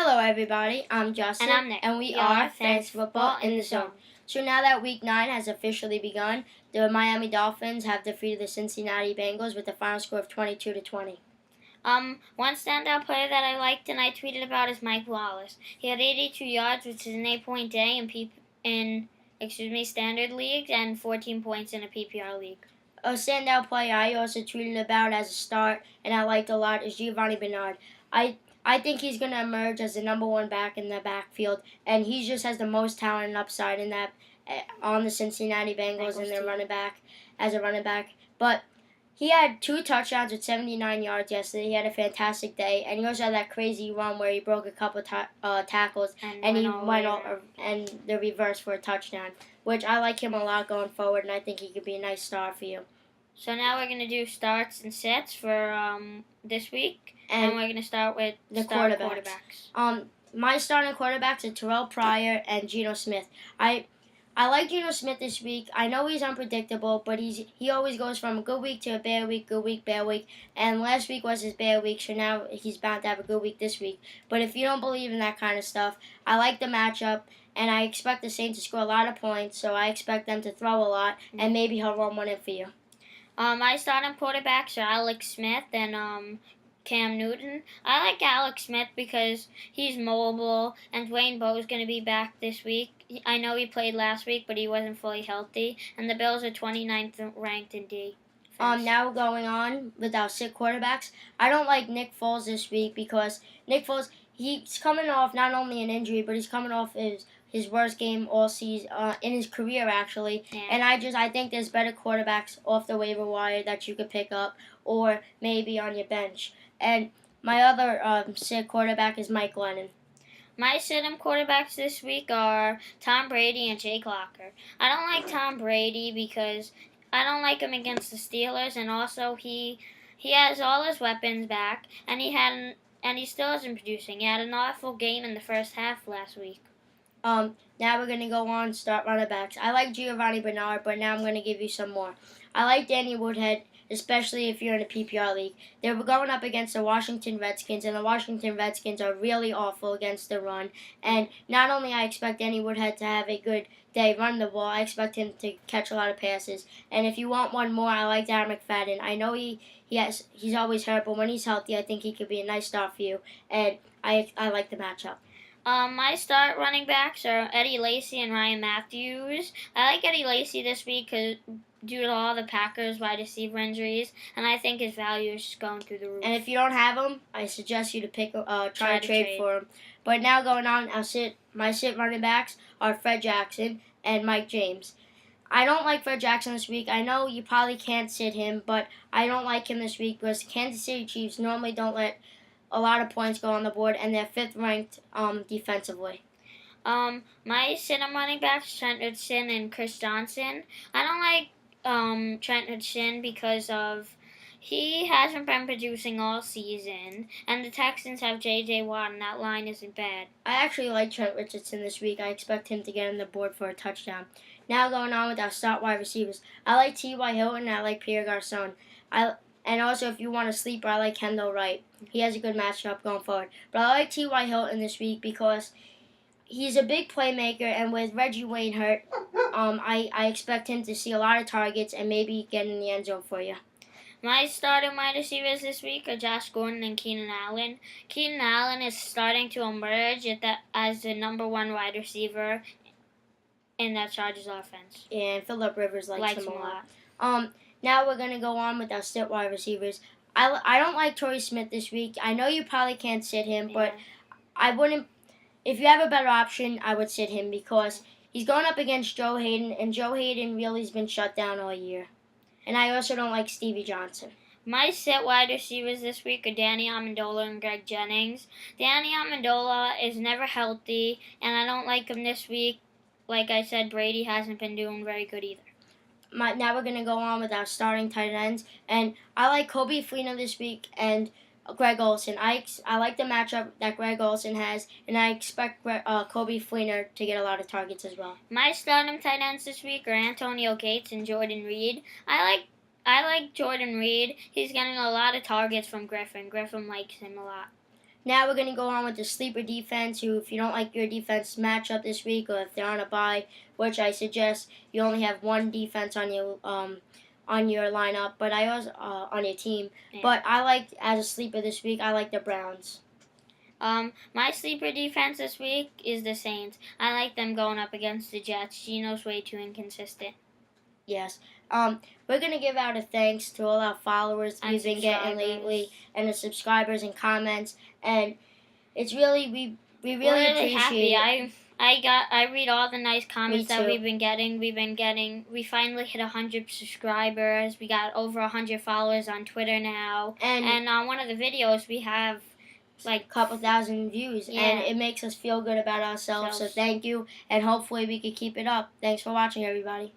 Hello, everybody. I'm Justin. And I'm Nick. And we are Fantasy Football in the Zone. So now that Week 9 has officially begun, the Miami Dolphins have defeated the Cincinnati Bengals with a final score of 22-20. One standout player that I liked and I tweeted about is Mike Wallace. He had 82 yards, which is an 8-point day in standard leagues, and 14 points in a PPR league. A standout player I also tweeted about as a start and I liked a lot is Giovanni Bernard. I think he's going to emerge as the number one back in the backfield, and he just has the most talent and upside in that on the Cincinnati Bengals and their running back. But he had 2 touchdowns with 79 yards yesterday. He had a fantastic day, and he also had that crazy run where he broke a couple tackles and he went and the reverse for a touchdown, which I like him a lot going forward, and I think he could be a nice star for you. So now we're going to do starts and sits for this week, and we're going to start with the quarterbacks. My starting quarterbacks are Terrell Pryor and Geno Smith. I like Geno Smith this week. I know he's unpredictable, but he always goes from a good week to a bad week, good week, bad week. And last week was his bad week, so now he's bound to have a good week this week. But if you don't believe in that kind of stuff, I like the matchup, and I expect the Saints to score a lot of points, so I expect them to throw a lot, and maybe he'll run one in for you. My starting quarterbacks are Alex Smith and Cam Newton. I like Alex Smith because he's mobile, and Dwayne Bowe's going to be back this week. I know he played last week, but he wasn't fully healthy. And the Bills are 29th ranked in D. Now going on with our sit quarterbacks, I don't like Nick Foles this week because Nick Foles, he's coming off not only an injury, but he's coming off his worst game all season in his career, actually. Yeah. And I think there's better quarterbacks off the waiver wire that you could pick up or maybe on your bench. And my other sit quarterback is Mike Glennon. My sit-em quarterbacks this week are Tom Brady and Jake Locker. I don't like Tom Brady because I don't like him against the Steelers, and also he has all his weapons back, and he still isn't producing. He had an awful game in the first half last week. Now we're going to go on start running backs. I like Giovanni Bernard, but now I'm going to give you some more. I like Danny Woodhead, especially if you're in a PPR league. They were going up against the Washington Redskins, and the Washington Redskins are really awful against the run. And not only I expect Danny Woodhead to have a good day running the ball, I expect him to catch a lot of passes. And if you want one more, I like Darren McFadden. I know he's always hurt, but when he's healthy, I think he could be a nice start for you. And I like the matchup. My start running backs are Eddie Lacy and Ryan Matthews. I like Eddie Lacy this week due to all the Packers wide receiver injuries, and I think his value is just going through the roof. And if you don't have him, I suggest you to try to trade for him. But now going on, my sit running backs are Fred Jackson and Mike James. I don't like Fred Jackson this week. I know you probably can't sit him, but I don't like him this week because Kansas City Chiefs normally don't let a lot of points go on the board, and they're 5th ranked defensively. My sit-em running backs, Trent Richardson and Chris Johnson. I don't like Trent Richardson because he hasn't been producing all season, and the Texans have J.J. Watt, and that line isn't bad. I actually like Trent Richardson this week. I expect him to get on the board for a touchdown. Now going on with our start wide receivers. I like T.Y. Hilton, and I like Pierre Garçon. And also, if you want a sleeper, I like Kendall Wright. He has a good matchup going forward. But I like T.Y. Hilton this week because he's a big playmaker, and with Reggie Wayne hurt, I expect him to see a lot of targets and maybe get in the end zone for you. My starting wide receivers this week are Josh Gordon and Keenan Allen. Keenan Allen is starting to emerge as the number 1 wide receiver in that Chargers offense. Yeah, and Phillip Rivers likes him a lot. Now we're going to go on with our sit wide receivers. I don't like Torrey Smith this week. I know you probably can't sit him, but I wouldn't. If you have a better option, I would sit him because he's going up against Joe Hayden, and Joe Hayden really has been shut down all year. And I also don't like Stevie Johnson. My sit wide receivers this week are Danny Amendola and Greg Jennings. Danny Amendola is never healthy, and I don't like him this week. Like I said, Brady hasn't been doing very good either. Now we're going to go on with our starting tight ends. And I like Kobe Fleener this week and Greg Olsen. I like the matchup that Greg Olsen has, and I expect Kobe Fleener to get a lot of targets as well. My starting tight ends this week are Antonio Gates and Jordan Reed. I like Jordan Reed. He's getting a lot of targets from Griffin. Griffin likes him a lot. Now we're gonna go on with the sleeper defense. Who, if you don't like your defense matchup this week, or if they're on a bye, which I suggest you only have one defense on your lineup, but I also on your team. Yeah. But I like, as a sleeper this week, I like the Browns. My sleeper defense this week is the Saints. I like them going up against the Jets. Gino's way too inconsistent. Yes. We're gonna give out a thanks to all our followers And we've been getting lately, and the subscribers and comments, and it's really we We're really really appreciate happy. it. I read all the nice comments Me that too. we've been getting. We finally hit 100 subscribers. We got over 100 followers on Twitter now. And on one of the videos we have like a couple thousand views, Yeah. and it makes us feel good about ourselves. So thank you, and hopefully we can keep it up. Thanks for watching, everybody.